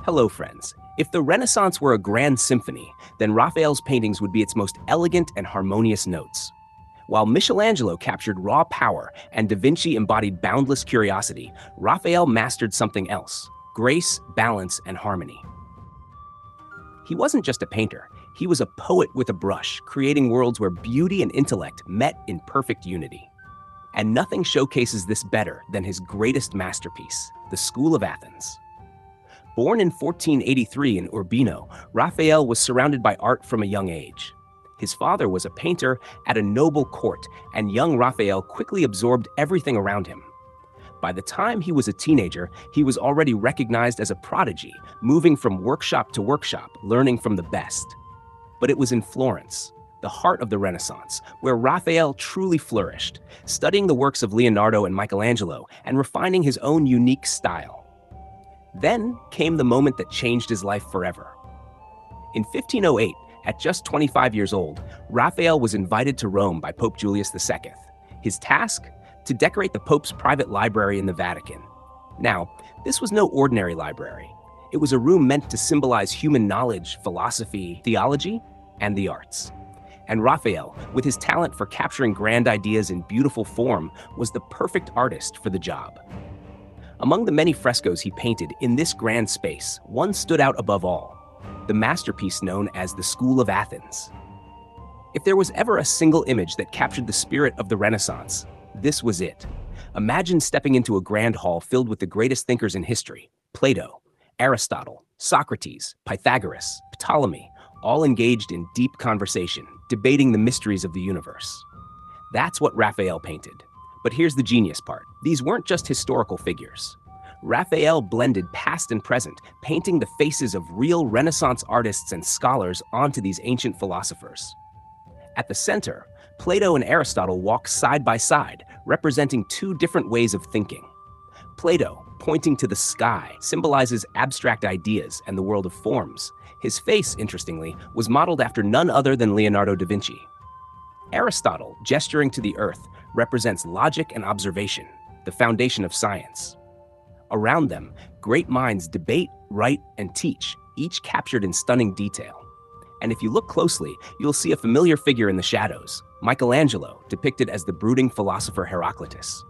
Hello, friends. If the Renaissance were a grand symphony, then Raphael's paintings would be its most elegant and harmonious notes. While Michelangelo captured raw power and Da Vinci embodied boundless curiosity, Raphael mastered something else: grace, balance, and harmony. He wasn't just a painter, he was a poet with a brush, creating worlds where beauty and intellect met in perfect unity. And nothing showcases this better than his greatest masterpiece, the School of Athens. Born in 1483 in Urbino, Raphael was surrounded by art from a young age. His father was a painter at a noble court, and young Raphael quickly absorbed everything around him. By the time he was a teenager, he was already recognized as a prodigy, moving from workshop to workshop, learning from the best. But it was in Florence, the heart of the Renaissance, where Raphael truly flourished, studying the works of Leonardo and Michelangelo and refining his own unique style. Then came the moment that changed his life forever. In 1508, at just 25 years old, Raphael was invited to Rome by Pope Julius II. His task? To decorate the Pope's private library in the Vatican. Now, this was no ordinary library. It was a room meant to symbolize human knowledge, philosophy, theology, and the arts. And Raphael, with his talent for capturing grand ideas in beautiful form, was the perfect artist for the job. Among the many frescoes he painted in this grand space, one stood out above all: the masterpiece known as the School of Athens. If there was ever a single image that captured the spirit of the Renaissance, this was it. Imagine stepping into a grand hall filled with the greatest thinkers in history: Plato, Aristotle, Socrates, Pythagoras, Ptolemy, all engaged in deep conversation, debating the mysteries of the universe. That's what Raphael painted. But here's the genius part. These weren't just historical figures. Raphael blended past and present, painting the faces of real Renaissance artists and scholars onto these ancient philosophers. At the center, Plato and Aristotle walk side by side, representing two different ways of thinking. Plato, pointing to the sky, symbolizes abstract ideas and the world of forms. His face, interestingly, was modeled after none other than Leonardo da Vinci. Aristotle, gesturing to the earth, represents logic and observation, the foundation of science. Around them, great minds debate, write, and teach, each captured in stunning detail. And if you look closely, you'll see a familiar figure in the shadows: Michelangelo, depicted as the brooding philosopher Heraclitus.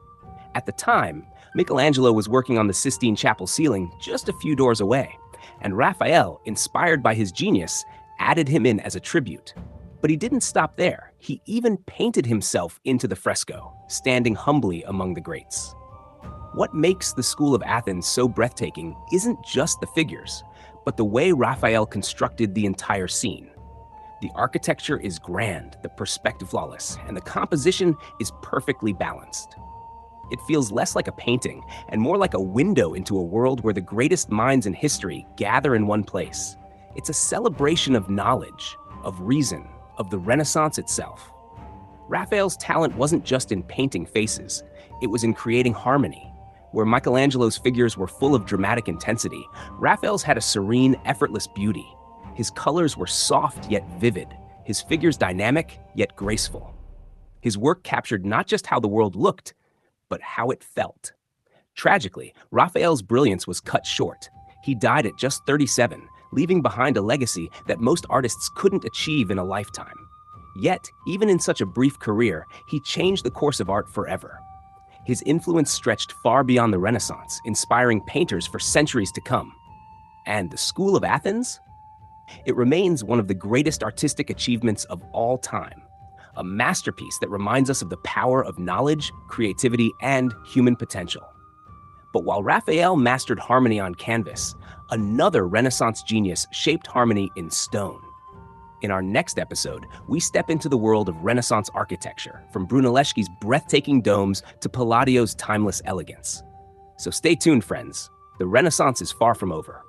At the time, Michelangelo was working on the Sistine Chapel ceiling just a few doors away, and Raphael, inspired by his genius, added him in as a tribute. But he didn't stop there. He even painted himself into the fresco, standing humbly among the greats. What makes the School of Athens so breathtaking isn't just the figures, but the way Raphael constructed the entire scene. The architecture is grand, the perspective flawless, and the composition is perfectly balanced. It feels less like a painting and more like a window into a world where the greatest minds in history gather in one place. It's a celebration of knowledge, of reason, of the Renaissance itself. Raphael's talent wasn't just in painting faces, it was in creating harmony. Where Michelangelo's figures were full of dramatic intensity, Raphael's had a serene, effortless beauty. His colors were soft yet vivid, his figures dynamic yet graceful. His work captured not just how the world looked, but how it felt. Tragically, Raphael's brilliance was cut short. He died at just 37, leaving behind a legacy that most artists couldn't achieve in a lifetime. Yet, even in such a brief career, he changed the course of art forever. His influence stretched far beyond the Renaissance, inspiring painters for centuries to come. And the School of Athens? It remains one of the greatest artistic achievements of all time. A masterpiece that reminds us of the power of knowledge, creativity, and human potential. But while Raphael mastered harmony on canvas, another Renaissance genius shaped harmony in stone. In our next episode, we step into the world of Renaissance architecture, from Brunelleschi's breathtaking domes to Palladio's timeless elegance. So stay tuned, friends. The Renaissance is far from over.